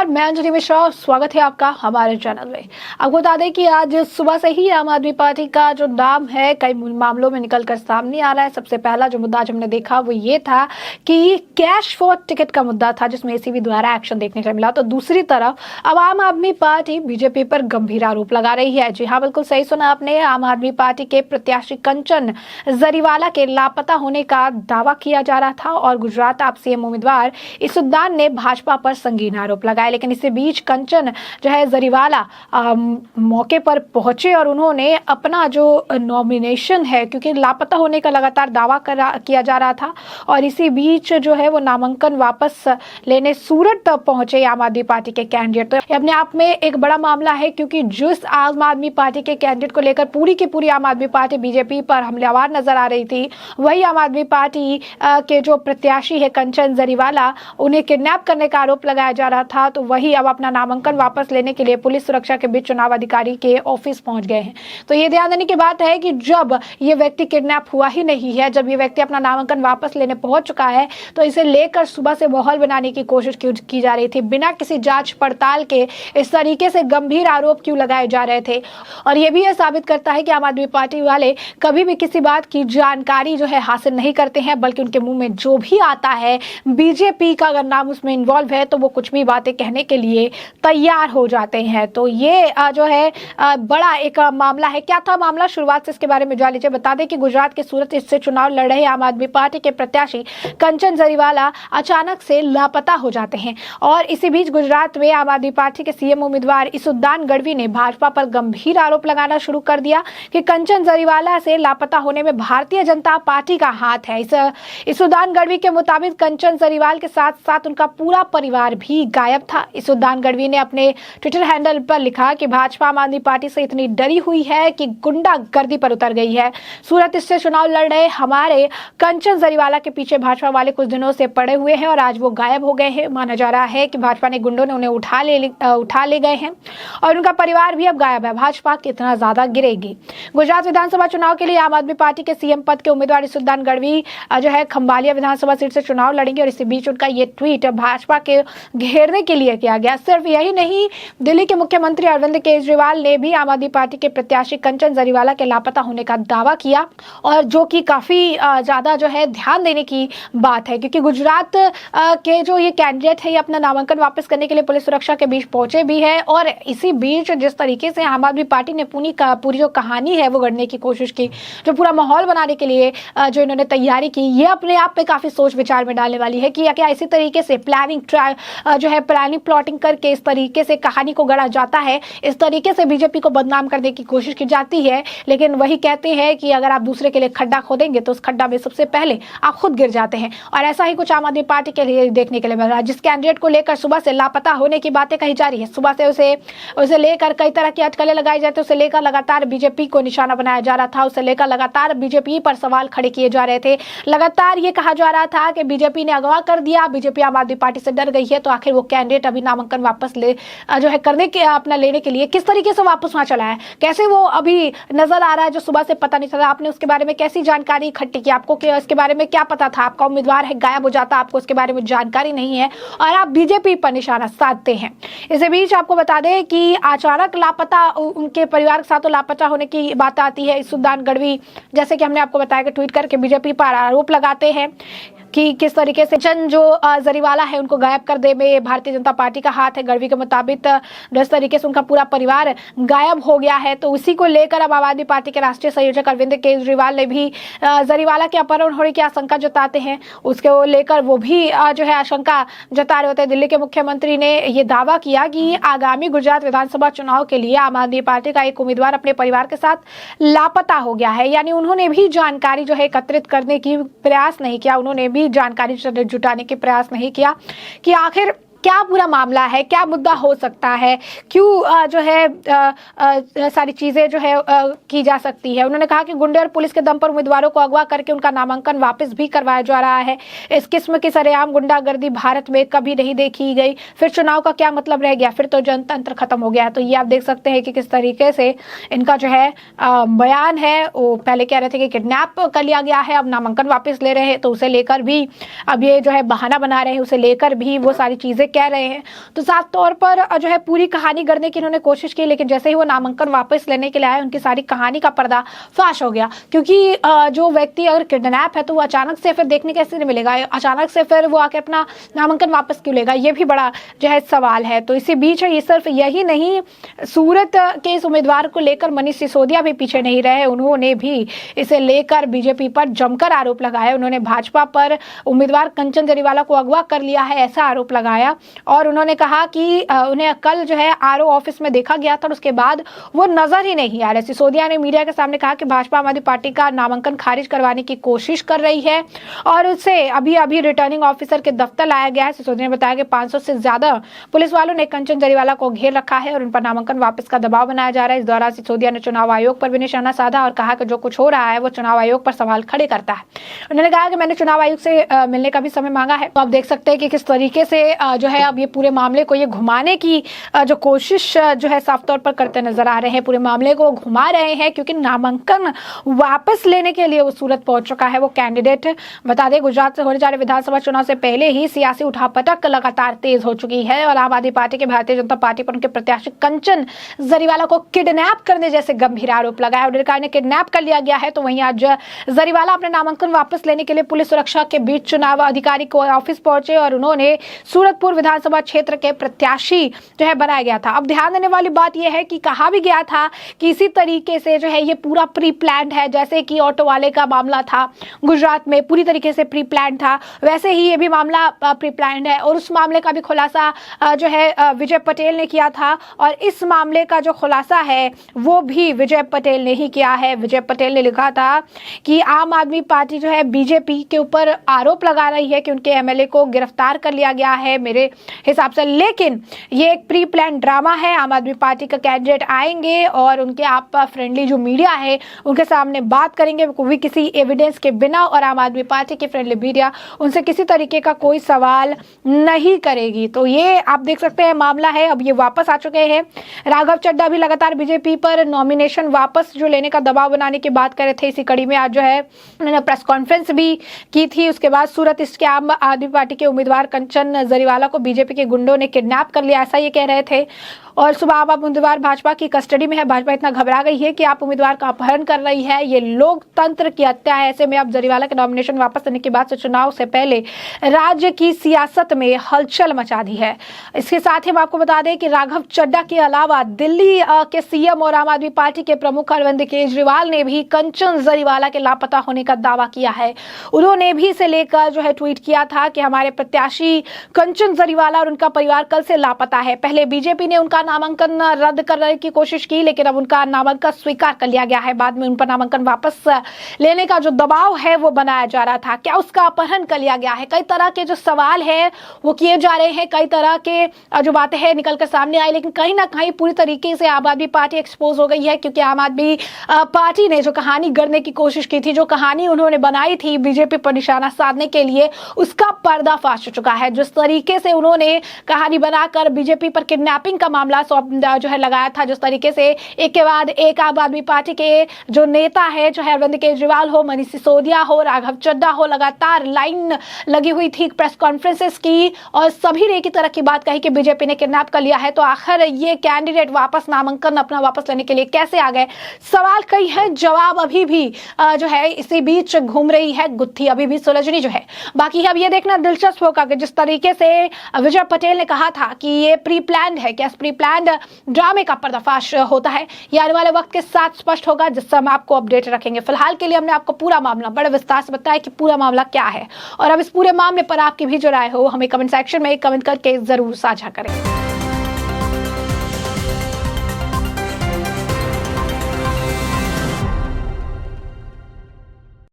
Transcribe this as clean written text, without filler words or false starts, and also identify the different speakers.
Speaker 1: नमस्कार, मैं अंजलि मिश्रा। स्वागत है आपका हमारे चैनल में। आपको बता दें कि आज सुबह से ही आम आदमी पार्टी का जो नाम है कई मामलों में निकलकर सामने आ रहा है। सबसे पहला जो मुद्दा आज हमने देखा वो ये था कि कैश फॉर टिकट का मुद्दा था, जिसमें एसीबी द्वारा एक्शन देखने को मिला। तो दूसरी तरफ अब आम आदमी पार्टी बीजेपी पर गंभीर आरोप लगा रही है। जी हाँ, बिल्कुल सही सुना आपने। आम आदमी पार्टी के प्रत्याशी कंचन जरीवाला के लापता होने का दावा किया जा रहा था और गुजरात आप सीएम उम्मीदवार इसुद्दीन ने भाजपा पर संगीन आरोप लगाए। लेकिन इसी बीच कंचन जो है जरीवाला मौके पर पहुंचे और उन्होंने अपना जो नॉमिनेशन है, क्योंकि लापता होने का लगातार दावा किया जा रहा था, और इसी बीच जो है वो नामांकन वापस लेने सूरत तक पहुंचे आम आदमी पार्टी के कैंडिडेट। तो अपने आप में एक बड़ा मामला है, क्योंकि जिस आम आदमी पार्टी के कैंडिडेट को लेकर पूरी की पूरी आम आदमी पार्टी बीजेपी पर हमलावर नजर आ रही थी, वही आम आदमी पार्टी के जो प्रत्याशी है कंचन जरीवाला, उन्हें किडनैप करने का आरोप लगाया जा रहा था। तो वही अब अपना नामांकन वापस लेने के लिए पुलिस सुरक्षा के बीच चुनाव अधिकारी के ऑफिस पहुंच गए हैं। तो ये ध्यान देने की बात है कि जब ये व्यक्ति किडनैप हुआ ही नहीं है, जब ये व्यक्ति अपना नामांकन वापस लेने पहुंच चुका है, तो इसे लेकर सुबह से माहौल बनाने की कोशिश की जा रही थी। बिना किसी जांच पड़ताल के इस तरीके से गंभीर आरोप क्यों लगाए जा रहे थे। और ये भी यह साबित करता है कि आम आदमी पार्टी वाले कभी भी किसी बात की जानकारी जो है हासिल नहीं करते हैं, बल्कि उनके मुंह में जो भी आता है, बीजेपी का अगर नाम उसमें इन्वॉल्व है, तो वो कुछ भी बातें कहने के लिए तैयार हो जाते हैं। तो ये जो है बड़ा एक मामला है। क्या था मामला, शुरुआत से इसके बारे में जान लीजिए। बता दें कि गुजरात के सूरत से चुनाव लड़ रहे आम आदमी पार्टी के प्रत्याशी कंचन जरीवाला अचानक से लापता हो जाते हैं और इसी बीच गुजरात में आम आदमी पार्टी के सीएम उम्मीदवार इसुद्दीन गढ़वी ने भाजपा पर गंभीर आरोप लगाना शुरू कर दिया कि कंचन जरीवाला से लापता होने में भारतीय जनता पार्टी का हाथ है। इसुद्दीन गढ़वी के मुताबिक कंचन जरीवाल के साथ साथ उनका पूरा परिवार भी गायब था। इसुद्दीन गढ़वी ने अपने ट्विटर हैंडल पर लिखा कि भाजपा आम आदमी पार्टी से इतनी डरी हुई है कि गुंडागर्दी पर उतर गई है। सूरत से चुनाव लड़ रहे हमारे कंचन जरीवाला के पीछे भाजपा वाले कुछ दिनों से पड़े हुए हैं और आज वो गायब हो गए हैं। माना जा रहा है कि भाजपा ने गुंडों ने उन्हें उठा ले गए हैं और उनका परिवार भी अब गायब है। भाजपा कितना ज्यादा गिरेगी। गुजरात विधानसभा चुनाव के लिए आम आदमी पार्टी के सीएम पद के उम्मीदवार इसुद्दीन गढ़वी जो है खंबालिया विधानसभा सीट से चुनाव लड़ेंगे और इसी बीच उनका ये ट्वीट भाजपा के घेरने के लिए किया गया। सिर्फ यही नहीं, दिल्ली के मुख्यमंत्री अरविंद केजरीवाल ने भी आम आदमी पार्टी के प्रत्याशी कंचन जरीवाला के लापता होने का दावा किया, और जो कि काफी ज्यादा जो है ध्यान देने की बात है, क्योंकि गुजरात के जो ये कैंडिडेट है, ये अपना नामांकन वापस करने के लिए पुलिस सुरक्षा के बीच पहुंचे भी है। और इसी बीच जिस तरीके से आम आदमी पार्टी ने पूरी जो कहानी है वो गढ़ने की कोशिश की, जो पूरा माहौल बनाने के लिए जो इन्होंने तैयारी की, ये अपने आप में काफी सोच विचार में डालने वाली है कि क्या इसी तरीके से प्लानिंग प्लॉटिंग करके इस तरीके से कहानी को गढ़ा जाता है, इस तरीके से बीजेपी को बदनाम करने की कोशिश की जाती है। लेकिन वही कहते हैं कि अगर आप दूसरे के लिए खड्डा खोदेंगे तो उस खड्डा में सबसे पहले आप खुद गिर जाते हैं। और ऐसा ही कुछ आम आदमी पार्टी के लिए देखने के लिए मिल रहा है। जिस कैंडिडेट को लेकर सुबह से लापता होने की बातें कही जा रही है, सुबह से उसे लेकर कई तरह की अटकलें लगाई जाती है, उसे लेकर लगातार बीजेपी को निशाना बनाया जा रहा था, उसे लेकर लगातार बीजेपी पर सवाल खड़े किए जा रहे थे। लगातार ये कहा जा रहा था कि बीजेपी ने अगवा कर दिया, बीजेपी आम आदमी पार्टी से डर गई है। तो आखिर वो कैंडिडेट अभी नामांकन वापस करने के अपना लेने के लिए किस तरीके से वापस वहां चला है, कैसे वो अभी नजर आ रहा है, जो सुबह से पता नहीं चला। आपने उसके बारे में कैसी जानकारी इकट्ठी की, आपको इसके बारे में क्या पता था? आपका उम्मीदवार है गायब हो जाता, आपको उसके बारे में जानकारी नहीं है और आप बीजेपी पर निशाना साधते हैं। इसी बीच आपको बता दें कि अचानक लापता, उनके परिवार के साथ लापता होने की बात आती है। इसुद्दीन गढ़वी, जैसे कि हमने आपको बताया, कि ट्वीट करके बीजेपी पर आरोप लगाते हैं कि किस तरीके से कंचन जो जरीवाला है उनको गायब कर दे में भारतीय जनता पार्टी का हाथ है। गढ़वी के मुताबिक जिस तरीके से उनका पूरा परिवार गायब हो गया है, तो उसी को लेकर अब आम आदमी पार्टी के राष्ट्रीय संयोजक अरविंद केजरीवाल ने भी जरीवाला के अपहरण होने की आशंका जताते हैं। उसको लेकर वो भी जो है आशंका जता रहे होते हैं। दिल्ली के मुख्यमंत्री ने यह दावा किया कि आगामी गुजरात विधानसभा चुनाव के लिए आम आदमी पार्टी का एक उम्मीदवार अपने परिवार के साथ लापता हो गया है। यानी उन्होंने भी जानकारी जो है एकत्रित करने की प्रयास नहीं किया, उन्होंने भी जानकारी जुटाने के प्रयास नहीं किया कि आखिर क्या पूरा मामला है, क्या मुद्दा हो सकता है, क्यों जो है सारी चीजें जो है की जा सकती है। उन्होंने कहा कि गुंडे और पुलिस के दम पर उम्मीदवारों को अगवा करके उनका नामांकन वापस भी करवाया जा रहा है। इस किस्म की सरेआम गुंडागर्दी भारत में कभी नहीं देखी गई। फिर चुनाव का क्या मतलब रह गया, फिर तो जनतंत्र खत्म हो गया। तो ये आप देख सकते हैं कि किस तरीके से इनका जो है बयान है। वो पहले कह रहे थे कि किडनैप कर लिया गया है, अब नामांकन वापस ले रहे हैं, तो उसे लेकर भी अब ये जो है बहाना बना रहे हैं, उसे लेकर भी वो सारी चीजें कह रहे हैं। तो साफ तौर पर जो है पूरी कहानी गढ़ने की इन्होंने कोशिश की, लेकिन जैसे ही वो नामांकन वापस लेने के लिए आए उनकी सारी कहानी का पर्दा फाश हो गया। क्योंकि जो व्यक्ति अगर किडनैप है तो वो अचानक से फिर देखने कैसे नहीं मिलेगा, अचानक से फिर वो आके अपना नामांकन वापस क्यों लेगा, ये भी बड़ा जो है सवाल है। तो इसी बीच ये सिर्फ यही नहीं, सूरत के इस उम्मीदवार को लेकर मनीष सिसोदिया भी पीछे नहीं रहे। उन्होंने भी इसे लेकर बीजेपी पर जमकर आरोप लगाया। उन्होंने भाजपा पर उम्मीदवार कंचन जरीवाला को अगवा कर लिया है ऐसा आरोप लगाया, और उन्होंने कहा कि उन्हें कल जो है आरओ ऑफिस में देखा गया था और उसके बाद वो नजर ही नहीं आ रहे। सिसोदिया ने मीडिया के सामने कहा कि भाजपा आम आदमी पार्टी का नामांकन खारिज करवाने की कोशिश कर रही है और उसे अभी अभी रिटर्निंग ऑफिसर के दफ्तर लाया गया है। सिसोदिया ने बताया कि 500 से ज्यादा पुलिस वालों ने कंचन जरीवाला को घेर रखा है और उन पर नामांकन वापस का दबाव बनाया जा रहा है। इस दौरान सिसोदिया ने चुनाव आयोग पर भी निशाना साधा और कहा कि जो कुछ हो रहा है वो चुनाव आयोग पर सवाल खड़े करता है। उन्होंने कहा कि मैंने चुनाव आयोग से मिलने का भी समय मांगा है। तो आप देख सकते हैं कि किस तरीके से जो है अब ये पूरे मामले को ये घुमाने की जो कोशिश जो है साफ तौर पर करते नजर आ रहे हैं, पूरे मामले को घुमा रहे हैं, क्योंकि नामांकन वापस लेने के लिए वो सूरत पहुंच चुका है वो कैंडिडेट। बता दें, गुजरात से होने जा रहे विधानसभा चुनाव से पहले ही सियासी उठापटक लगातार तेज हो चुकी है और आम आदमी पार्टी के भारतीय जनता पार्टी पर उनके प्रत्याशी कंचन जरीवाला को किडनैप करने जैसे गंभीर आरोप लगाया। उन्होंने ने किडनैप कर लिया गया है, तो वहीं आज जरीवाला अपने नामांकन वापस लेने के लिए पुलिस सुरक्षा के बीच चुनाव अधिकारी को ऑफिस पहुंचे और उन्होंने सूरतपुर विधानसभा क्षेत्र के प्रत्याशी जो है बनाया गया था। अब ध्यान देने वाली बात यह है कि कहा भी गया था कि इसी तरीके से जो है ये पूरा प्री प्लान है, जैसे कि ऑटो वाले का मामला था गुजरात में पूरी तरीके से प्री प्लान था, वैसे ही ये भी मामला प्री प्लान है। और उस मामले का भी खुलासा जो है विजय पटेल ने किया था और इस मामले का जो खुलासा है वो भी विजय पटेल ने ही किया है। विजय पटेल ने लिखा था कि आम आदमी पार्टी जो है बीजेपी के ऊपर आरोप लगा रही है कि उनके एमएलए को गिरफ्तार कर लिया गया है मेरे हिसाब से, लेकिन ये एक प्री प्लान ड्रामा है। आम आदमी पार्टी का कैंडिडेट आएंगे और उनके आप फ्रेंडली जो मीडिया है उनके सामने बात करेंगे, कोई किसी एविडेंस के बिना, और आम आदमी पार्टी की फ्रेंडली मीडिया उनसे किसी तरीके का कोई सवाल नहीं करेगी। तो ये आप देख सकते हैं मामला है, अब ये वापस आ चुके हैं। राघव चड्ढा भी लगातार बीजेपी पर नॉमिनेशन वापस जो लेने का दबाव बनाने की बात कर रहे थे। इसी कड़ी में आज जो है उन्होंने प्रेस कॉन्फ्रेंस भी की थी। उसके बाद सूरत इसके आम आदमी पार्टी के उम्मीदवार कंचन जरीवाला को बीजेपी के गुंडों ने किडनैप कर लिया, ऐसा ये कह रहे थे। और सुबह आप उम्मीदवार भाजपा की कस्टडी में है, भाजपा इतना घबरा गई है कि आप उम्मीदवार का अपहरण कर रही है, ये लोकतंत्र की हत्या है। ऐसे में अब जरीवाला के नॉमिनेशन वापस लेने के बाद से चुनाव से पहले राज्य की सियासत में हलचल मचा दी है। इसके साथ ही हम आपको बता दें कि राघव चड्ढा के अलावा दिल्ली के सीएम और आम आदमी पार्टी के प्रमुख अरविंद केजरीवाल ने भी कंचन जरीवाला के लापता होने का दावा किया है। उन्होंने भी इसे लेकर जो है ट्वीट किया था कि हमारे प्रत्याशी कंचन जरीवाला और उनका परिवार कल से लापता है। पहले बीजेपी ने उनका नामांकन रद्द करने की कोशिश की, लेकिन अब उनका नामांकन स्वीकार कर लिया गया है। बाद में उन पर नामांकन वापस लेने का जो दबाव है वो बनाया जा रहा था। क्या उसका अपहरण कर लिया गया है? कई तरह के जो सवाल है वो किए जा रहे हैं, कई तरह के जो बातें हैं निकल कर सामने आई, लेकिन कहीं ना कहीं पूरी तरीके से आम आदमी पार्टी एक्सपोज हो गई है, क्योंकि आम आदमी पार्टी ने जो कहानी गढ़ने की कोशिश की थी, जो कहानी उन्होंने बनाई थी बीजेपी पर निशाना साधने के लिए, उसका पर्दाफाश हो चुका है। जिस तरीके से उन्होंने कहानी बनाकर बीजेपी पर किडनैपिंग का मामला जो है लगाया था, जिस तरीके से एक के बाद एक आम आदमी पार्टी के जो नेता है, चाहे अरविंद केजरीवाल हो, मनीष सिसोदिया हो, राघव चड्ढा हो, लगातार लाइन लगी हुई थी प्रेस कॉन्फ्रेंसेस की और सभी ने एक ही तरह की बात कही कि बीजेपी ने किडनैप कर लिया है। तो आखिर ये कैंडिडेट वापस नामांकन अपना वापस लेने के लिए कैसे आ गए? सवाल कई है, जवाब अभी भी जो है इसी बीच घूम रही है, गुत्थी अभी भी सुलझनी जो है बाकी है। अब ये देखना दिलचस्प होगा कि जिस तरीके से विजय पटेल ने कहा था कि ये प्री प्लान है, क्या प्री प्लान ड्रामे का पर्दाफाश होता है, ये आने वाले वक्त के साथ स्पष्ट होगा, जिससे हम आपको अपडेट रखेंगे। फिलहाल के लिए हमने आपको पूरा मामला बड़े विस्तार से बताया कि पूरा मामला क्या है, और अब इस पूरे मामले पर आपकी भी जो राय हो हमें कमेंट सेक्शन में कमेंट करके जरूर साझा करें।